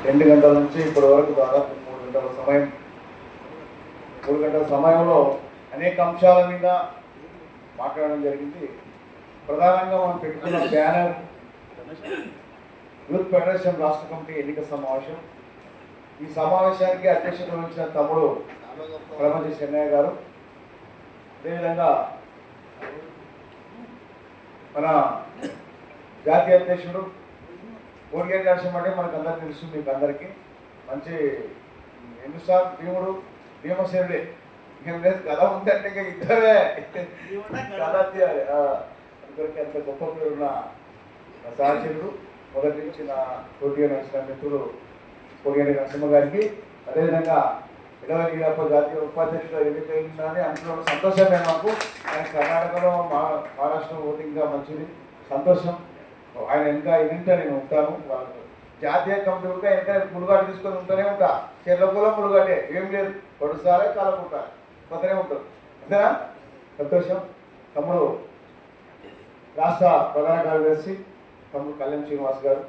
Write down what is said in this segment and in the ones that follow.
2 గంటల నుంచి ఇప్పటి వరకు దాదాపు 3 గంటల సమయం. 3 గంటల సమయంలో అనేక అంశాల మీద మాట్లాడడం జరిగింది. ప్రధానంగా మనం పెట్టుకున్న బ్యానర్ యూత్ ఫెడరేషన్ రాష్ట్ర కమిటీ ఎన్నిక సమావేశం. ఈ సమావేశానికి అధ్యక్షత వహించిన తమ్ముడు ప్రమజి చెన్నయ్య గారు, అదేవిధంగా మన జాతీయ అధ్యక్షుడు కోడిగేటి నరసింహ అంటే మనకు అందరికీ తెలుసు, మీకు అందరికీ మంచి హిందుస్థాన్ భీముడు, భీమసేనుడే. ఏం లేదు కథ ఉందంటే ఇంకా ఇద్దరే కథ తీయాలి. అందరికీ అంత గొప్ప పేరున్న సహచరుడు, మొదటి నుంచి నా కోడిగేటి నరసింహ మిత్రుడు కోడిగేటి నరసింహ గారికి, అదేవిధంగా ఇడవగిరప్ప జాతీయ ఉపాధ్యక్షుడు ఎన్నికైందని అంటున్న సంతోషమే నాకు. ఆయన కర్ణాటకలో మహారాష్ట్ర ఓటింగ్గా మంచిది, సంతోషం. ఆయన ఇంకా ఎన్నింటా నేను ఉంటాను. వాళ్ళకు జాతీయ కమిటీ కూడా ఎంత ములుగాటు తీసుకొని ఉంటూనే ఉంటా. చెర్లకులో ములుగాటే, ఏం లేదు, పొడుసారే కాలకుంటా పోతూనే ఉంటారు. అంతేనా? సంతోషం. తమ్ముడు రాష్ట్ర ప్రధాన కార్యదర్శి తమ్ముడు కళ్యాణ్ శ్రీనివాస్ గారు,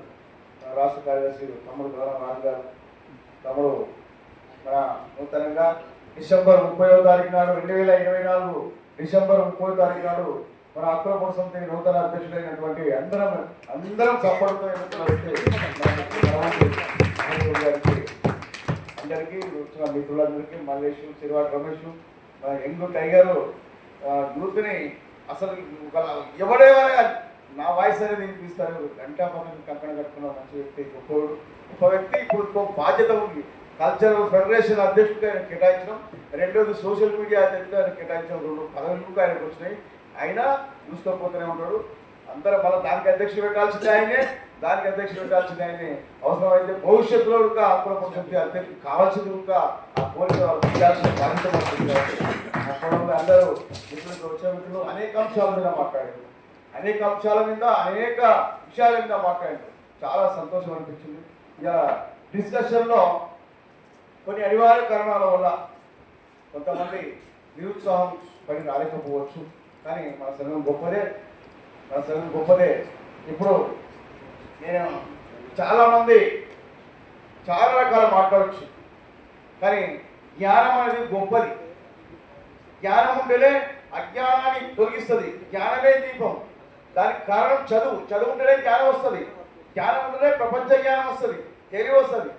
రాష్ట్ర కార్యదర్శి తమ్ముడు ప్రధాన రాజు గారు, తమ్ముడు మన నూతనంగా డిసెంబర్ 30వ తారీఖు నాడు 2024 డిసెంబర్ 30వ తారీఖు నాడు మన అక్రమ సమితి నూతన అధ్యక్షుడైనటువంటి అందరం సపోర్ట్తో అందరికీ వచ్చిన మిత్రులందరికీ, మల్లేష్, సిరివాటి రమేష్, మన యంగ్ టైగర్ యూత్ని అసలు ఎవడేమైనా నా వాయిస్ అనేది వినిపిస్తారు. గంటా పక్కన కంకణ కట్టుకున్న మంచి వ్యక్తి, గొప్ప వ్యక్తి. ఇప్పుడు బాధ్యత ఉంది. కల్చరల్ ఫెడరేషన్ అధ్యక్షుడిగా ఆయన కేటాయించడం, రెండోది సోషల్ మీడియా అధ్యక్షుడిగా ఆయన కేటాయించడం, 2 పదవులు ఆయనకు వచ్చినాయి. అయినా చూసుకోకపోతూనే ఉంటాడు. అందరూ మళ్ళీ దానికి అధ్యక్షుడు పెట్టాల్సింది ఆయనే, దానికి అధ్యక్షుడు పెట్టాల్సింది ఆయనే. అవసరమైతే భవిష్యత్తులో ఇంకా అప్పుడు అధ్యక్షుడు కావాల్సింది ఇంకా ఆ పోలీసు చేయాల్సిన బాధ్యత అందరూ మిత్రులకు వచ్చే మిత్రులు అనేక అంశాల మీద మాట్లాడారు, అనేక అంశాల మీద అనేక విషయాల మీద మాట్లాడారు. చాలా సంతోషం అనిపించింది. ఇక డిస్కషన్లో కొన్ని అనివార్య కారణాల వల్ల కొంతమంది నిరుత్సాహం పని రాలేకపోవచ్చు. కానీ మన సంఘం గొప్పదే. ఇప్పుడు నేను చాలామంది చాలా రకాల మాట్లాడచ్చు, కానీ జ్ఞానం అనేది గొప్పది. జ్ఞానం ఉంటేనే అజ్ఞానాన్ని తొలగిస్తుంది. జ్ఞానమే దీపం. దానికి కారణం చదువు ఉంటేనే జ్ఞానం వస్తుంది. జ్ఞానం ఉంటేనే ప్రపంచ జ్ఞానం వస్తుంది, తెలివి వస్తుంది.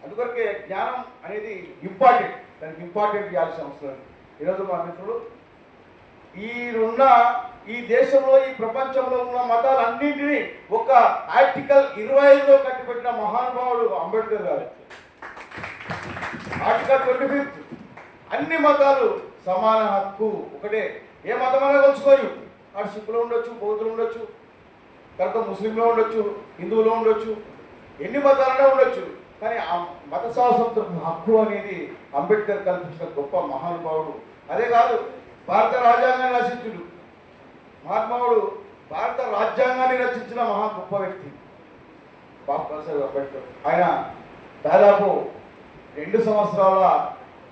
అందుకొరకే జ్ఞానం అనేది ఇంపార్టెంట్, దానికి ఇంపార్టెంట్ ఇవ్వాల్సిన అవసరం. ఈరోజు మా మిత్రులు ఈ దేశంలో, ఈ ప్రపంచంలో ఉన్న మతాలన్నింటినీ ఒక ఆర్టికల్ 25లో కట్టిపెట్టిన మహానుభావుడు అంబేద్కర్ గారు. ఆర్టికల్ 25 అన్ని మతాలు సమాన హక్కు ఒకటే. ఏ మతమైనా కలుసుకొని, అటు సిక్కులు ఉండొచ్చు, బౌద్ధులు ఉండొచ్చు, తర్వాత ముస్లింలో ఉండొచ్చు, హిందువులో ఉండొచ్చు, ఎన్ని మతాలైనా ఉండొచ్చు. కానీ ఆ మత స్వాతంత్ర హక్కు అనేది అంబేద్కర్ కల్పించిన గొప్ప మహానుభావుడు. అదే కాదు, భారత రాజ్యాంగాన్ని రచించుడు మహాత్మావుడు. భారత రాజ్యాంగాన్ని రచించిన గొప్ప వ్యక్తి బాబాసాహెబ్ అంబేద్కర్. ఆయన దాదాపు 2 సంవత్సరాల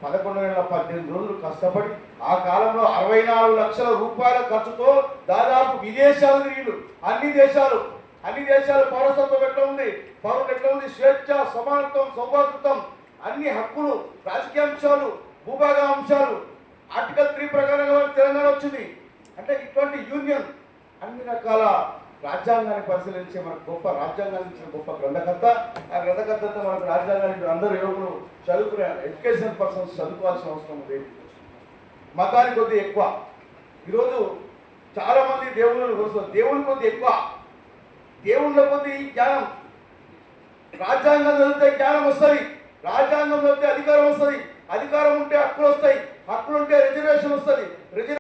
11 నెలల 18 రోజులు కష్టపడి ఆ కాలంలో 64 లక్షల రూపాయల ఖర్చుతో దాదాపు విదేశాలు తిరిగిండు. అన్ని దేశాలు పౌరసత్వం ఎట్లా ఉంది, పౌరులు ఎట్లా ఉంది, స్వేచ్ఛ, సమానత్వం, సౌభాతృత్వం, అన్ని హక్కులు, రాజకీయ అంశాలు, భూభాగ అంశాలు, ఆర్టికల్ 3 ప్రకారంగా తెలంగాణ వచ్చింది. అంటే ఇటువంటి యూనియన్ అన్ని రకాల రాజ్యాంగాన్ని పరిశీలించే మనకు గొప్ప రాజ్యాంగాన్ని ఇచ్చిన గొప్ప గ్రంథకర్త. ఆ గ్రంథకర్తతో మనకు రాజ్యాంగాన్ని అందరూ యువకులు చదువుకునే ఎడ్యుకేషన్ పర్సన్స్ చదువుకోవాల్సిన అవసరం ఉంది. మతానికి కొద్ది ఎక్కువ. ఈరోజు చాలామంది దేవుళ్ళని కొలుస్తారు, దేవుని కొద్ది ఎక్కువ, దేవుళ్ళ కొద్ది జ్ఞానం. రాజ్యాంగం చదివితే జ్ఞానం వస్తుంది, రాజ్యాంగం చదివితే అధికారం వస్తుంది, అధికారం ఉంటే హక్కులు వస్తాయి, హక్కులు ఉంటే రిజర్వేషన్ వస్తుంది,